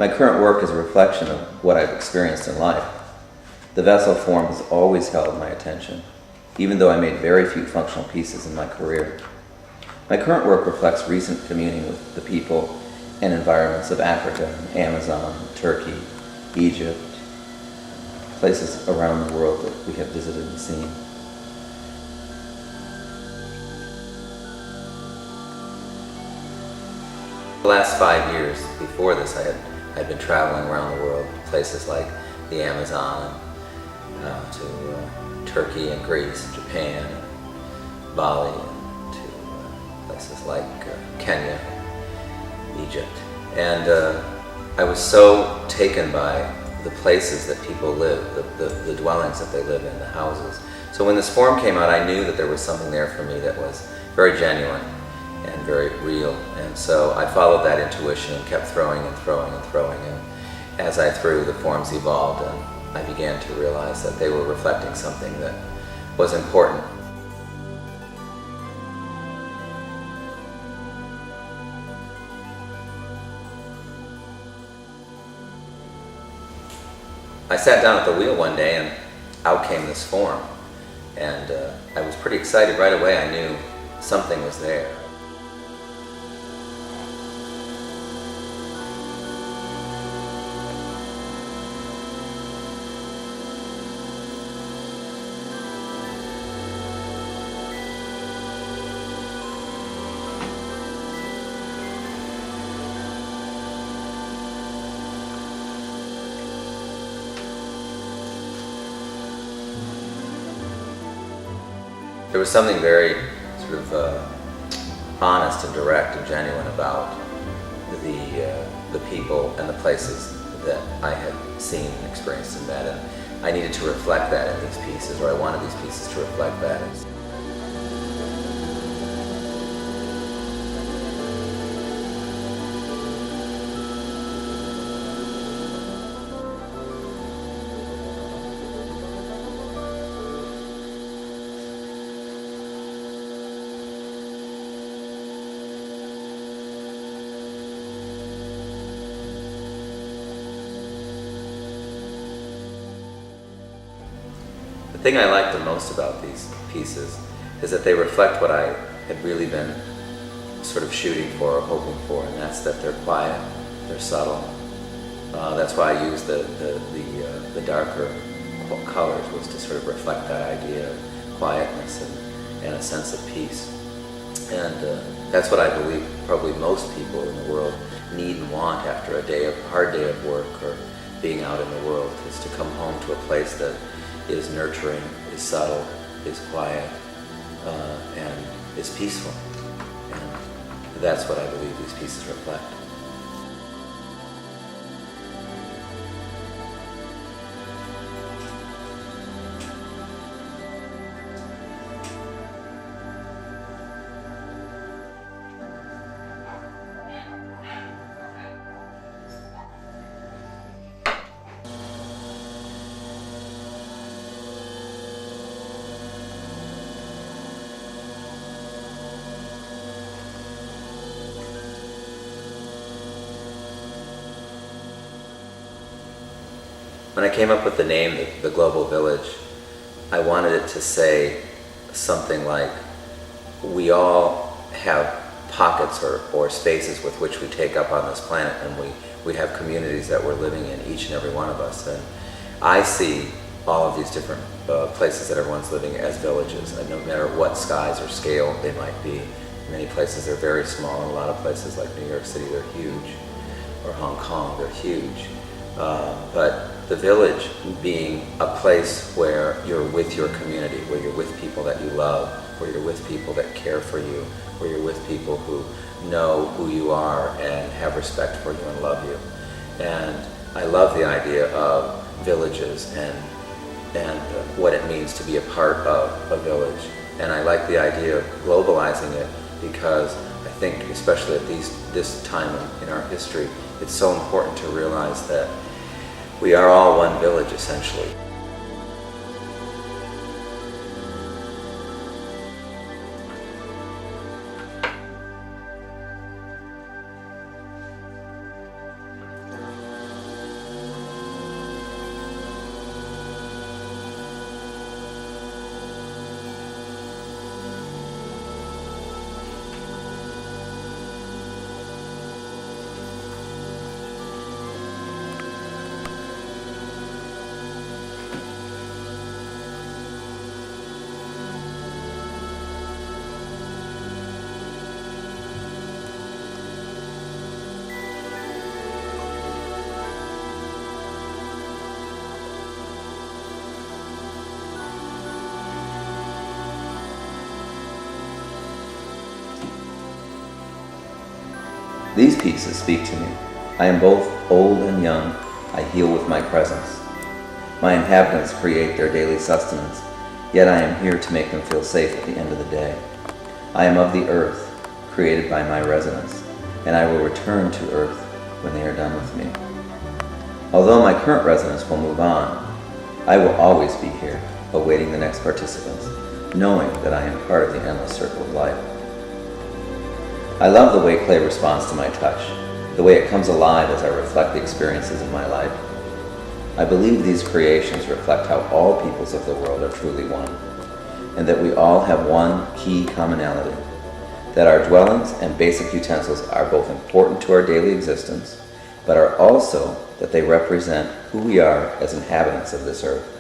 My current work is a reflection of what I've experienced in life. The vessel form has always held my attention, even though I made very few functional pieces in my career. My current work reflects recent communing with the people and environments of Africa, Amazon, Turkey, Egypt, places around the world that we have visited and seen. The last 5 years before this, I'd been traveling around the world, places like the Amazon, to Turkey and Greece, Japan, and Bali, and to places like Kenya, Egypt. And I was so taken by the places that people live, the dwellings that they live in, the houses. So when this form came out, I knew that there was something there for me that was very genuine and very real. And so I followed that intuition and kept throwing and throwing and throwing. And as I threw, the forms evolved, and I began to realize that they were reflecting something that was important. I sat down at the wheel one day and out came this form, and I was pretty excited right away. I knew something was there. There was something very sort of honest and direct and genuine about the people and the places that I had seen and experienced and met, and I needed to reflect that in these pieces, or I wanted these pieces to reflect that. The thing I like the most about these pieces is that they reflect what I had really been sort of shooting for or hoping for, and that's that they're quiet, they're subtle. That's why I used the darker colors, was to sort of reflect that idea of quietness and a sense of peace. And that's what I believe probably most people in the world need and want after a hard day of work or being out in the world, is to come home to a place that is nurturing, is subtle, is quiet, and is peaceful. And that's what I believe these pieces reflect. When I came up with the name, the Global Village, I wanted it to say something like, we all have pockets or spaces with which we take up on this planet, and we have communities that we're living in, each and every one of us. And I see all of these different places that everyone's living as villages, and no matter what size or scale they might be. In many places they're very small, and a lot of places like New York City, they're huge, or Hong Kong, they're huge. But the village being a place where you're with your community, where you're with people that you love, where you're with people that care for you, where you're with people who know who you are and have respect for you and love you. And I love the idea of villages and what it means to be a part of a village. And I like the idea of globalizing it, because I think, especially at this time in our history, it's so important to realize that we are all one village, essentially. These pieces speak to me. I am both old and young. I heal with my presence. My inhabitants create their daily sustenance, yet I am here to make them feel safe at the end of the day. I am of the earth, created by my residents, and I will return to earth when they are done with me. Although my current residents will move on, I will always be here, awaiting the next participants, knowing that I am part of the endless circle of life. I love the way clay responds to my touch, the way it comes alive as I reflect the experiences of my life. I believe these creations reflect how all peoples of the world are truly one, and that we all have one key commonality, that our dwellings and basic utensils are both important to our daily existence, but are also that they represent who we are as inhabitants of this earth.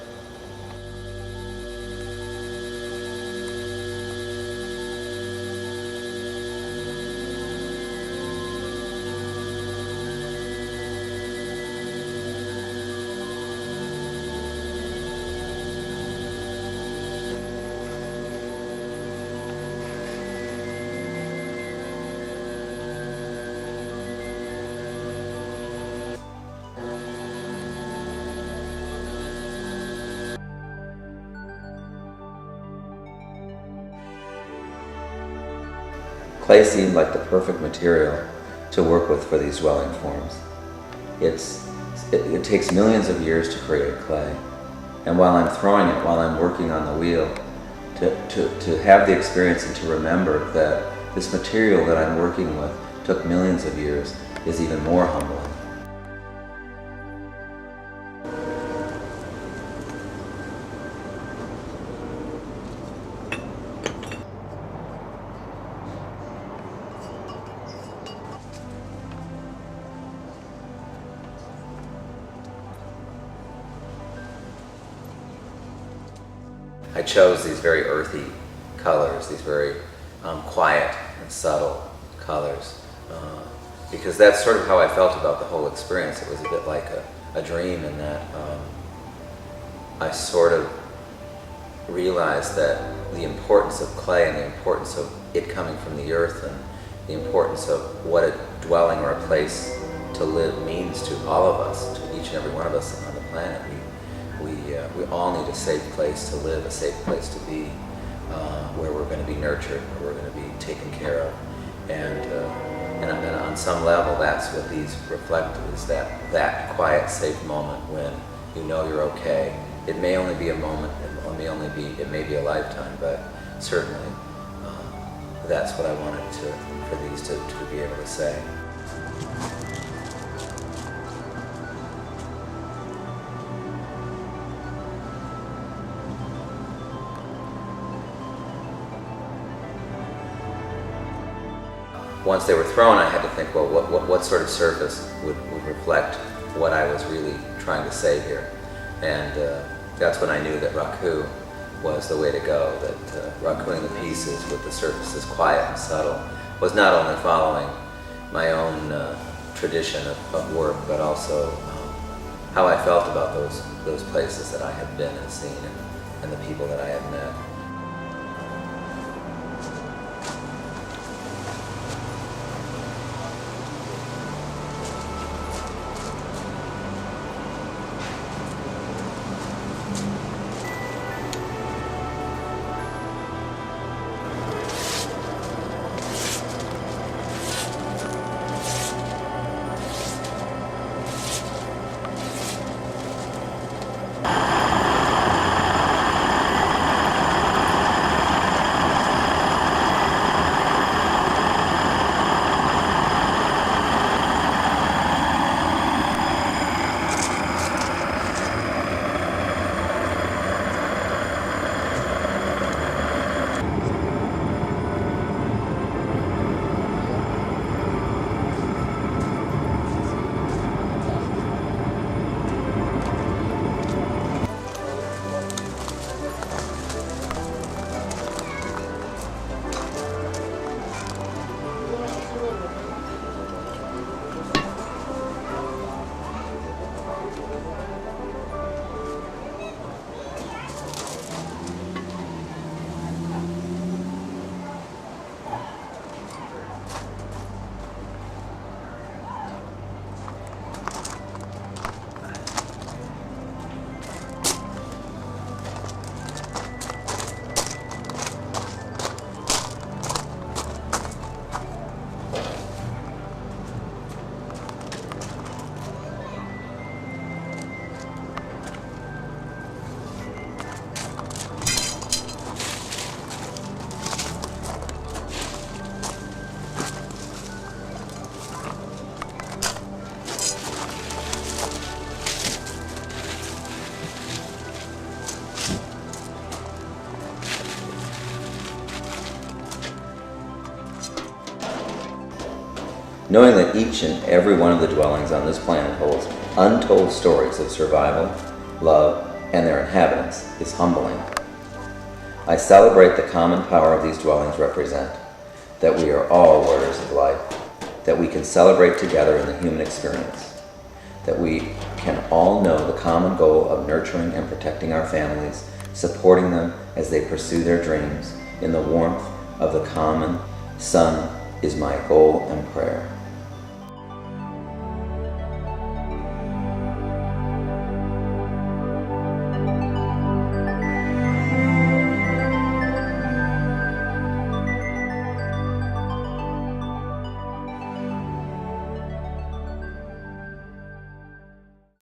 Clay seemed like the perfect material to work with for these dwelling forms. It takes millions of years to create clay. And while I'm throwing it, while I'm working on the wheel, to have the experience and to remember that this material that I'm working with took millions of years is even more humbling. I chose these very earthy colors, these very quiet and subtle colors, because that's sort of how I felt about the whole experience. It was a bit like a dream in that I sort of realized that the importance of clay and the importance of it coming from the earth and the importance of what a dwelling or a place to live means to all of us, to each and every one of us on the planet. We all need a safe place to live, a safe place to be, where we're going to be nurtured, where we're going to be taken care of. And on some level, that's what these reflect, is that quiet, safe moment when you know you're okay. It may only be a moment, it may be a lifetime, but certainly that's what I wanted for these to be able to say. Once they were thrown, I had to think, well, what sort of surface would reflect what I was really trying to say here? And that's when I knew that raku was the way to go, that rakuing the pieces with the surfaces quiet and subtle was not only following my own tradition of work, but also how I felt about those places that I had been and seen and the people that I had met. Knowing that each and every one of the dwellings on this planet holds untold stories of survival, love, and their inhabitants is humbling. I celebrate the common power of these dwellings represent, that we are all warriors of life, that we can celebrate together in the human experience, that we can all know the common goal of nurturing and protecting our families, supporting them as they pursue their dreams in the warmth of the common sun is my goal and prayer.